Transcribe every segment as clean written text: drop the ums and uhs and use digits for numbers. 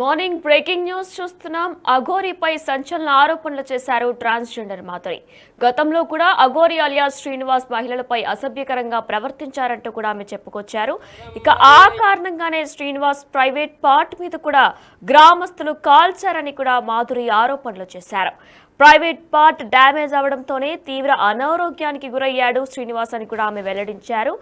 Morning breaking news చూస్తున్నాం. అఘోరీపై సంచలన ఆరోపణలు చేశారు ట్రాన్స్జెండర్ మాధురి. గతంలో కూడా అఘోరి అలియాస్ శ్రీనివాస్ మహిళలపై అసభ్యకరంగా ప్రవర్తించారంటూ కూడా ఆమె చెప్పుకొచ్చారు. ఇక ఆ కారణంగానే శ్రీనివాస్ ప్రైవేట్ పార్ట్ మీద కూడా గ్రామస్తులు కాల్చారని కూడా మాధురి ఆరోపణలు చేశారు. ప్రైవేట్ పార్ట్ డ్యామేజ్ అవడంతోనే తీవ్ర అనారోగ్యానికి గురయ్యాడు శ్రీనివాస్ అని కూడా ఆమె వెల్లడించారు.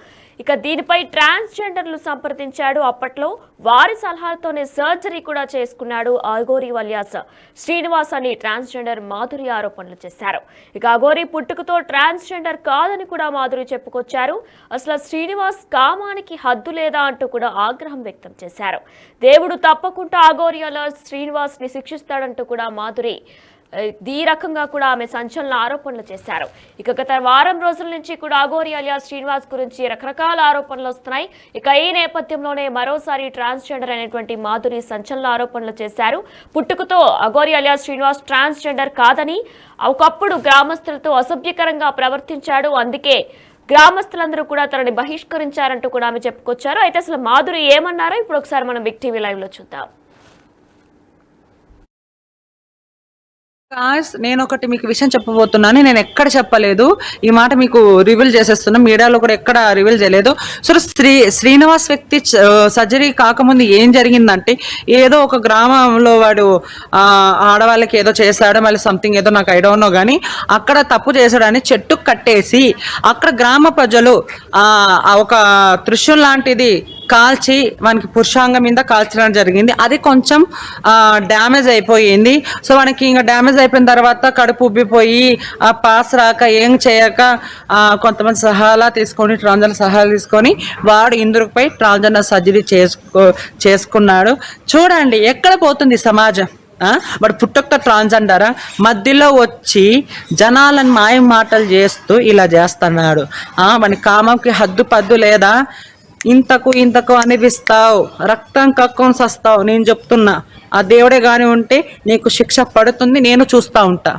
ఇక దీనిపై ట్రాన్స్జెండర్లు సంప్రదించాడు. అప్పట్లో వారి సలహాలతోనే సర్జరీ కూడా చేసుకున్నాడు అఘోరి అలియాస్ శ్రీనివాస్ అని ట్రాన్స్జెండర్ మాధురి ఆరోపణలు చేశారు. ఇక అఘోరి పుట్టుకతో ట్రాన్స్జెండర్ కాదని కూడా మాధురి చెప్పుకొచ్చారు. అసలు శ్రీనివాస్ కామానికి హద్దు లేదా అంటూ కూడా ఆగ్రహం వ్యక్తం చేశారు. దేవుడు తప్పకుండా అఘోరి అలియాస్ శ్రీనివాస్ ని శిక్షిస్తాడంటూ కూడా మాధురి ఈ రకంగా కూడా ఆమె సంచలన ఆరోపణలు చేశారు. ఇక గత వారం రోజుల నుంచి కూడా అఘోరి అలియాస్ శ్రీనివాస్ గురించి రకరకాల ఆరోపణలు వస్తున్నాయి. ఇక ఈ నేపథ్యంలోనే మరోసారి ట్రాన్స్జెండర్ అనేటువంటి మాధురి సంచలన ఆరోపణలు చేశారు. పుట్టుకతో అఘోరి అలియాస్ శ్రీనివాస్ ట్రాన్స్జెండర్ కాదని, ఒకప్పుడు గ్రామస్తులతో అసభ్యకరంగా ప్రవర్తించాడు, అందుకే గ్రామస్తులందరూ కూడా తనని బహిష్కరించారంటూ కూడా ఆమె చెప్పుకొచ్చారు. అయితే అసలు మాధురి ఏమన్నారో ఇప్పుడు ఒకసారి మనం బిగ్ టీవీ లైవ్ లో చూద్దాం. నేను ఒకటి మీకు విషయం చెప్పబోతున్నాను. నేను ఎక్కడ చెప్పలేదు, ఈ మాట మీకు రివీల్ చేసేస్తున్నా. మీడియాలో కూడా ఎక్కడ రివీల్ చేయలేదు. సో శ్రీనివాస్ వ్యక్తి సర్జరీ కాకముందు ఏం జరిగిందంటే, ఏదో ఒక గ్రామంలో వాడు ఆడవాళ్ళకి ఏదో చేశాడు, మళ్ళీ సంథింగ్ ఏదో నాకు ఐ డోంట్ నో, కానీ అక్కడ తప్పు చేశాడని చెట్టు కట్టేసి అక్కడ గ్రామ ప్రజలు ఒక త్రిశూలం లాంటిది కాల్చి వానికి పురుషాంగం మీద కాల్చడం జరిగింది. అది కొంచెం డ్యామేజ్ అయిపోయింది. సో వానికి ఇంకా డ్యామేజ్ అయిపోయిన తర్వాత కడుపు ఉబ్బిపోయి పాస్ రాక ఏం చేయక కొంతమంది ట్రాన్స్జెండర్ సహాయాలు తీసుకొని వాడు ఇందుకుపై ట్రాన్స్జెండర్ సర్జరీ చేసుకున్నాడు. చూడండి ఎక్కడ పోతుంది సమాజం. వాడు పుట్టొక్క ట్రాన్స్జెండరా, మధ్యలో వచ్చి జనాలను మాయ మాటలు చేస్తూ ఇలా చేస్తున్నాడు. వాని కామంకి హద్దు పద్దు లేదా, ఇంతకు అనిపిస్తావు, రక్తం కక్కుని సస్తావు. నేను చెప్తున్నా, ఆ దేవుడే గాని ఉంటే నీకు శిక్ష పడుతుంది, నేను చూస్తా ఉంటా.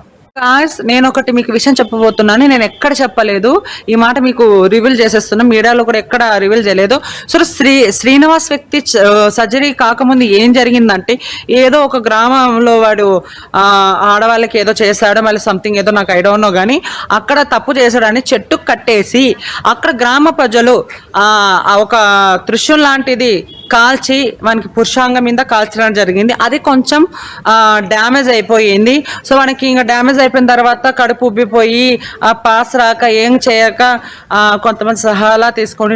నేను ఒకటి మీకు విషయం చెప్పబోతున్నాను. నేను ఎక్కడ చెప్పలేదు, ఈ మాట మీకు రివీల్ చేసేస్తున్నా. మీడియాలో కూడా ఎక్కడ రివీల్ చేయలేదు. సో శ్రీనివాస్ వ్యక్తి సర్జరీ కాకముందు ఏం జరిగిందంటే, ఏదో ఒక గ్రామంలో వాడు ఆడవాళ్ళకి ఏదో చేశాడు, మళ్ళీ సంథింగ్ ఏదో నాకు ఐ డోంట్ నో, కానీ అక్కడ తప్పు చేశాడని చెట్టు కట్టేసి అక్కడ గ్రామ ప్రజలు ఒక త్రిశూలం లాంటిది కాల్చి వానికి పురుషాంగం మీద కాల్చడం జరిగింది. అది కొంచెం డ్యామేజ్ అయిపోయింది. సో వానికి ఇంకా డ్యామేజ్ అయిపోయిన తర్వాత కడుపు ఉబ్బిపోయి పాస్ రాక ఏం చేయక కొంతమంది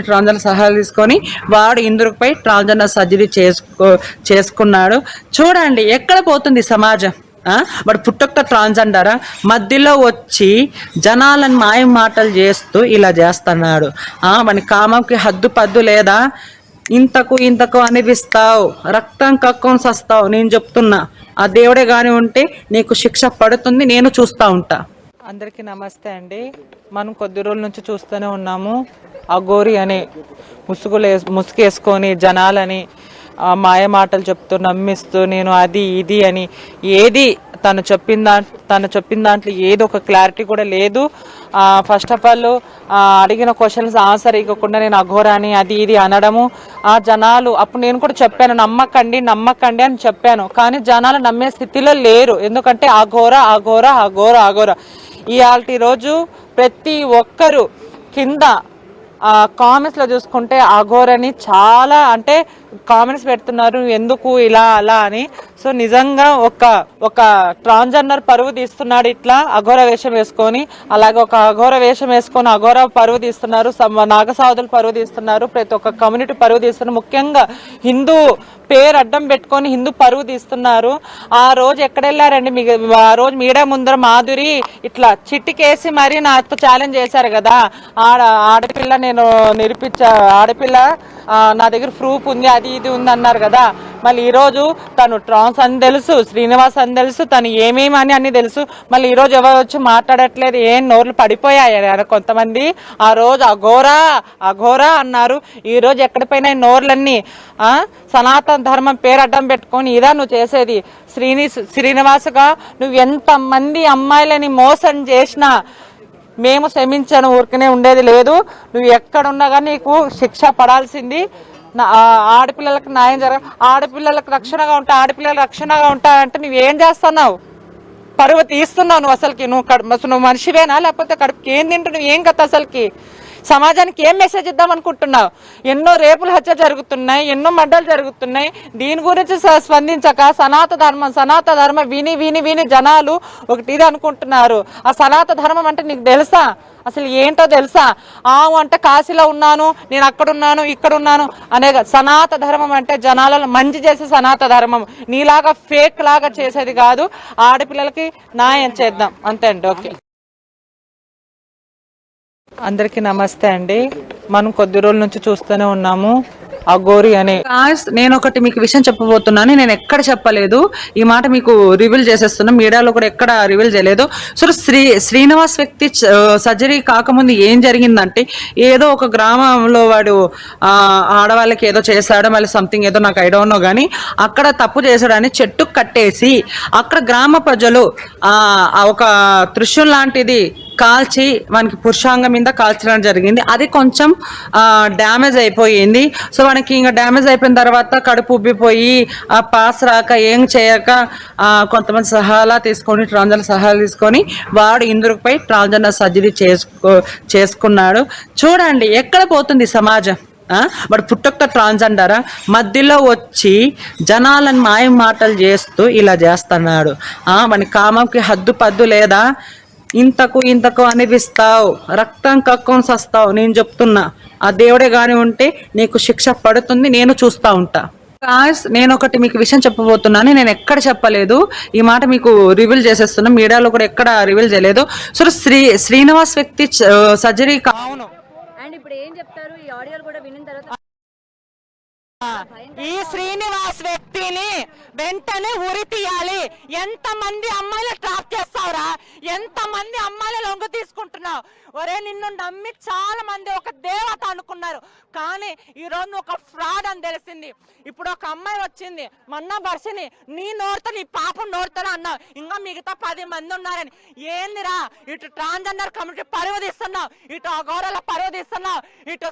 ట్రాన్స్జెండర్ సహాయాలు తీసుకొని వాడు ఇందుకుపై ట్రాన్స్జెండర్ సర్జరీ చేసుకున్నాడు. చూడండి ఎక్కడ పోతుంది సమాజం. వాడు పుట్టొక్క ట్రాన్స్జెండరా, మధ్యలో వచ్చి జనాలను మాయ మాటలు చేస్తూ ఇలా చేస్తున్నాడు. వాని కామంకి హద్దు పద్దు లేదా, ఇంతకు అనిపిస్తావు, రక్తం కక్కుని సస్తావు. నేను చెప్తున్నా, ఆ దేవుడే గాని ఉంటే నీకు శిక్ష పడుతుంది, నేను చూస్తా ఉంటా. అందరికీ నమస్తే అండి. మనం కొద్ది రోజుల నుంచి చూస్తూనే ఉన్నాము, అఘోరి అని ముసుగేసుకొని జనాలని మాయ మాటలు చెప్తూ నమ్మిస్తూ, నేను అది ఇది అని ఏది తను చెప్పిన దాంట్లో ఏదో ఒక క్లారిటీ కూడా లేదు. ఫస్ట్ ఆఫ్ ఆల్ అడిగిన క్వశ్చన్స్ ఆన్సర్ ఇవ్వకుండా నేను అఘోరాని అది ఇది అనడము, ఆ జనాలు అప్పుడు నేను కూడా చెప్పాను నమ్మకండి అని చెప్పాను, కానీ జనాలు నమ్మే స్థితిలో లేరు. ఎందుకంటే అఘోర ఇవాల్టి రోజు ప్రతి ఒక్కరు కింద కామెంట్స్ లో చూసుకుంటే అఘోరని చాలా అంటే కామెంట్స్ పెడుతున్నారు, ఎందుకు ఇలా అలా అని. సో నిజంగా ఒక ట్రాన్స్జెండర్ పరువు తీస్తున్నాడు ఇట్లా అఘోర వేషం వేసుకొని, అలాగే ఒక అఘోర వేషం వేసుకొని అఘోర పరువు తీస్తున్నారు, నాగసాధులు పరువు తీస్తున్నారు, ప్రతి ఒక్క కమ్యూనిటీ పరువు తీస్తున్నారు. ముఖ్యంగా హిందూ పేరు అడ్డం పెట్టుకొని హిందూ పరువు తీస్తున్నారు. ఆ రోజు ఎక్కడెళ్ళారండి? ఆ రోజు మీడియా ముందర మాధురి ఇట్లా చిట్టికేసి మరీ నాతో ఛాలెంజ్ చేశారు కదా, ఆడపిల్ల నేను ఆడపిల్ల నా దగ్గర ప్రూఫ్ ఉంది, అది ఇది ఉంది అన్నారు కదా. మళ్ళీ ఈరోజు తను ట్రాన్స్ అని తెలుసు, శ్రీనివాస్ అని తెలుసు, తను ఏమేమి అని తెలుసు. మళ్ళీ ఈరోజు ఎవరు వచ్చి మాట్లాడట్లేదు, ఏం నోర్లు పడిపోయాయి కొంతమంది. ఆ రోజు అఘోరా అన్నారు, ఈ రోజు ఎక్కడిపోయినా నోర్లన్నీ సనాతన ధర్మం పేరు అడ్డం పెట్టుకొని ఇదా నువ్వు చేసేది. శ్రీనివాసుగా నువ్వు ఎంతమంది అమ్మాయిలని మోసం చేసినా మేము క్షమించను, ఊరికనే ఉండేది లేదు. నువ్వు ఎక్కడున్నా కానీ నీకు శిక్ష పడాల్సింది. ఆడపిల్లలకు న్యాయం ఆడపిల్లలకు రక్షణగా ఆడపిల్లలకు రక్షణగా అంటే నువ్వేం చేస్తున్నావు? పరువు తీస్తున్నావు నువ్వు. అసలుకి నువ్వు మనిషివేనా? లేకపోతే కడుపుకి ఏం తింటున్నావు? ఏం కథ అసలుకి? సమాజానికి ఏం మెసేజ్ ఇద్దాం అనుకుంటున్నావు? ఎన్నో రేపులు హత్య జరుగుతున్నాయి, ఎన్నో మడ్డలు జరుగుతున్నాయి. దీని గురించి స్పందించక సనాతన ధర్మం విని విని విని జనాలు ఒకటి ఇది అనుకుంటున్నారు. ఆ సనాతన ధర్మం అంటే నీకు తెలుసా? అసలు ఏంటో తెలుసా? అంటే కాశీలో ఉన్నాను, నేను అక్కడున్నాను, ఇక్కడున్నాను అనే. సనాతన ధర్మం అంటే జనాలలో మంచి చేసే సనాతన ధర్మం, నీలాగా ఫేక్ లాగా చేసేది కాదు. ఆడపిల్లలకి న్యాయం చేద్దాం అంతే అండి. ఓకే, అందరికీ నమస్తే అండి. మనం కొద్ది రోజుల నుంచి చూస్తూనే ఉన్నాము అఘోరి అనే. నేను ఒకటి మీకు విషయం చెప్పబోతున్నాను. నేను ఎక్కడ చెప్పలేదు, ఈ మాట మీకు రివీల్ చేసేస్తున్నా. మీడియాలో కూడా ఎక్కడ రివీల్ చేయలేదు. సో శ్రీనివాస్ వ్యక్తి సర్జరీ కాకముందు ఏం జరిగిందంటే, ఏదో ఒక గ్రామంలో వాడు ఆడవాళ్ళకి ఏదో చేశాడు, మళ్ళీ సంథింగ్ ఏదో నాకు ఐ డోంట్ నో, కానీ అక్కడ తప్పు చేశాడని చెట్టు కట్టేసి అక్కడ గ్రామ ప్రజలు ఒక త్రిశూల్ లాంటిది కాల్చి మనకి పురుషాంగం మీద కాల్చడం జరిగింది. అది కొంచెం డ్యామేజ్ అయిపోయింది. సో మనకి ఇంకా డ్యామేజ్ అయిపోయిన తర్వాత కడుపు ఉబ్బిపోయి పాస్ రాక ఏం చేయక కొంతమంది సహాయాలు తీసుకొని వాడు ఇందుకుపై ట్రాన్స్జెండర్ సర్జరీ చేసుకున్నాడు. చూడండి ఎక్కడ పోతుంది సమాజం. వాడు పుట్టొక్క ట్రాన్స్జెండరా? మధ్యలో వచ్చి జనాలను మాయ మాటలు చేస్తూ ఇలా చేస్తున్నాడు. వాని కామంకి హద్దు పద్దు లేదా? ఇంతకు అనిపిస్తావు, రక్తం కక్కుని సస్తావు. నేను చెప్తున్నా, ఆ దేవుడే గాని ఉంటే నీకు శిక్ష పడుతుంది. నేను చూస్తా ఉంటా. నేను ఒకటి మీకు విషయం చెప్పబోతున్నాను. నేను ఎక్కడ చెప్పలేదు, ఈ మాట మీకు రివీల్ చేసేస్తున్నా. మీడియాలో కూడా ఎక్కడ రివీల్ చేయలేదు. సో శ్రీనివాస్ వ్యక్తి సర్జరీ కావును. అండ్ ఇప్పుడు ఏం చెప్తారు? ఈ ఆడియోలు కూడా వినిన తర్వాత ఈ శ్రీనివాస్ వ్యక్తిని వెంటనే ఉరి తీయాలి. ఎంతమంది అమ్మాయిలు ట్రాప్ చేస్తావురా? ఎంతమంది అమ్మాయిలు లొంగ తీసుకుంటున్నావు? ఒరే, నిన్ను నమ్మి చాలా మంది ఒక దేవత అనుకున్నారు, కానీ ఈ రోజు ఒక ఫ్రాడ్ అని తెలిసింది. ఇప్పుడు ఒక అమ్మాయి వచ్చింది, మొన్న వర్షని నీ నోరుతో నీ పాపం నోరుతారా అన్నావు. ఇంకా మిగతా 10 మంది ఉన్నారని. ఏందిరా? ఇటు ట్రాన్స్జెండర్ కమ్యూనిటీ పరువు తీస్తున్నావు, ఇటు అఘోరాల పరువు తీస్తున్నావు, ఇటు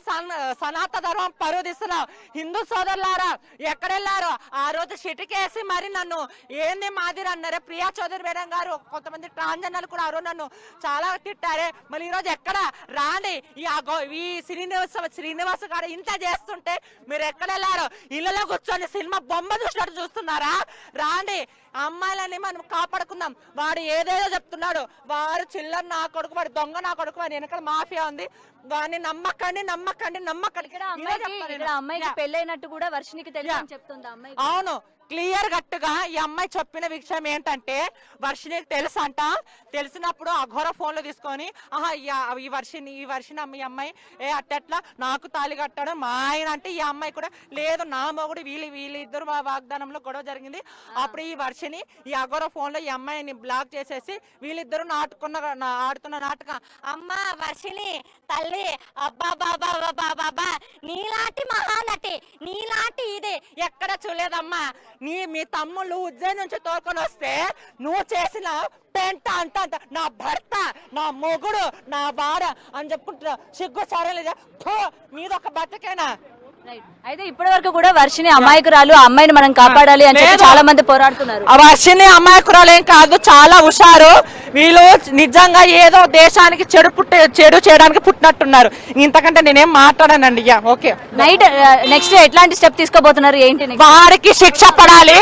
సనాతన ధర్మం పరువు తీస్తున్నావు. హిందూ సోదరులారా ఎక్కడెళ్ళారో ఆ రోజు షిటికేసి మరి నన్ను ఏంది మాదిరి అన్నారే ప్రియా చౌదరి మేడం గారు. కొంతమంది ట్రాన్స్జెండర్లు కూడా ఆ రోజు నన్ను చాలా తిట్టారే. మళ్ళీ ఈ రోజు ఎక్కడ రాండి? ఈ శ్రీనివాస్ గారు ఇంత చేస్తుంటే మీరు ఎక్కడెళ్ళారో? ఇళ్ళలో కూర్చొని సినిమా బొమ్మ చూసినట్టు చూస్తున్నారా? రాండి, అమ్మాయిలని మనం కాపాడుకుందాం. వాడు ఏదేదో చెప్తున్నాడు, వాడు చిల్లర నా కొడుకు, వాడు దొంగ నా కొడుకు, వాడి వెనకాల మాఫియా ఉంది. వాడిని నమ్మకండి. ఇక్కడ అమ్మాయికి పెళ్ళైనట్టు కూడా వర్షినికి తెలుసు అని చెప్తుంది అమ్మాయి. అవును, క్లియర్ గట్టుగా ఈ అమ్మాయి చెప్పిన విషయం ఏంటంటే, వర్షినికి తెలుసు అంట. తెలిసినప్పుడు అఘోర ఫోన్లో తీసుకొని ఈ వర్షిని అమ్మాయి అట్టెట్లా నాకు తాళి కట్టాడు మా ఆయన అంటే, ఈ అమ్మాయి కూడా లేదు నా మొగుడు, వీళ్ళిద్దరు వాగ్దానంలో గొడవ జరిగింది. అప్పుడు ఈ వర్షిని ఈ అఘోర ఫోన్లో ఈ అమ్మాయిని బ్లాక్ చేసేసి వీళ్ళిద్దరు ఆడుతున్న నాటకం. అమ్మ వర్షిని తల్లి, అబ్బా బాబా బాబా, నీలాంటి మహానటి, నీలాంటి ఇది ఎక్కడ చూడలేదమ్మా. మీ తమ్ముళ్ళు ఉజ్జయిని నుంచి తోడుకొని వస్తే నువ్వు చేసిన పెంట అంట నా భర్త, నా మొగుడు, నా వాడ అని చెప్పుకుంటున్నా. సిగ్గు సరేలేదా? మీదొక బట్టకేనా? అయితే ఇప్పటి వరకు కూడా వర్షిని అమాయకురాలు, ఆ అమ్మాయిని మనం కాపాడాలి అని చెప్పి చాలా మంది పోరాడుతున్నారు. ఆ వర్షిని అమాయకురాలు ఏం కాదు, చాలా హుషారు. వీళ్ళు నిజంగా ఏదో దేశానికి చెడు చేయడానికి పుట్టినట్టున్నారు. ఇంతకంటే నేనేం మాట్లాడానండి. ఓకే, నెక్స్ట్ ఎట్లాంటి స్టెప్ తీసుకోబోతున్నారు ఏంటి? వాడికి శిక్ష పడాలి,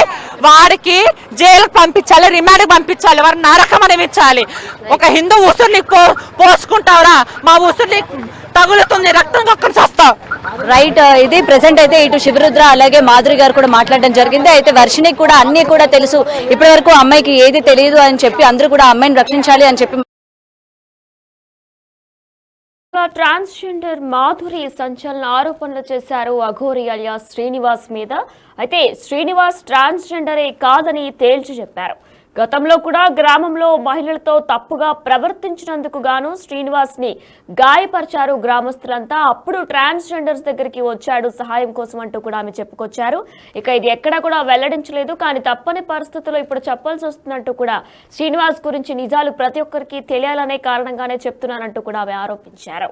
వాడికి జైలుకు పంపించాలి, రిమాండ్కి పంపించాలి, వారి నరకం అనిపించాలి. ఒక హిందూ ఉసురుని పోసుకుంటావురా, మా ఉసురుని తగులుతుంది, రక్తం కొక్కని చేస్తావు. రైట్, ఇది ప్రెసెంట్ అయితే ఇటు శివరుద్ర అలాగే మాధురి గారు కూడా మాట్లాడడం జరిగింది. అయితే వర్షినికి కూడా అన్ని కూడా తెలుసు, ఇప్పటి వరకు అమ్మాయికి ఏది తెలియదు అని చెప్పి అందరూ కూడా అమ్మాయిని రక్షించాలి అని చెప్పి. ట్రాన్స్జెండర్ మాధురి సంచలన ఆరోపణలు చేశారు అఘోరి అలియాస్ శ్రీనివాస్ మీద. అయితే శ్రీనివాస్ ట్రాన్స్జెండరే కాదని తేల్చి చెప్పారు. గతంలో కూడా గ్రామంలో మహిళలతో తప్పుగా ప్రవర్తించినందుకు గాను శ్రీనివాస్ ని గాయపరిచారు గ్రామస్తులంతా. అప్పుడు ట్రాన్స్జెండర్స్ దగ్గరికి వచ్చాడు సహాయం కోసం అంటూ కూడా ఆమె చెప్పుకొచ్చారు. ఇక ఇది ఎక్కడా కూడా వెల్లడించలేదు, కానీ తప్పని పరిస్థితుల్లో ఇప్పుడు చెప్పాల్సి వస్తున్నట్టు కూడా శ్రీనివాస్ గురించి నిజాలు ప్రతి ఒక్కరికి తెలియాలనే కారణంగానే చెప్తున్నానంటూ కూడా ఆమె ఆరోపించారు.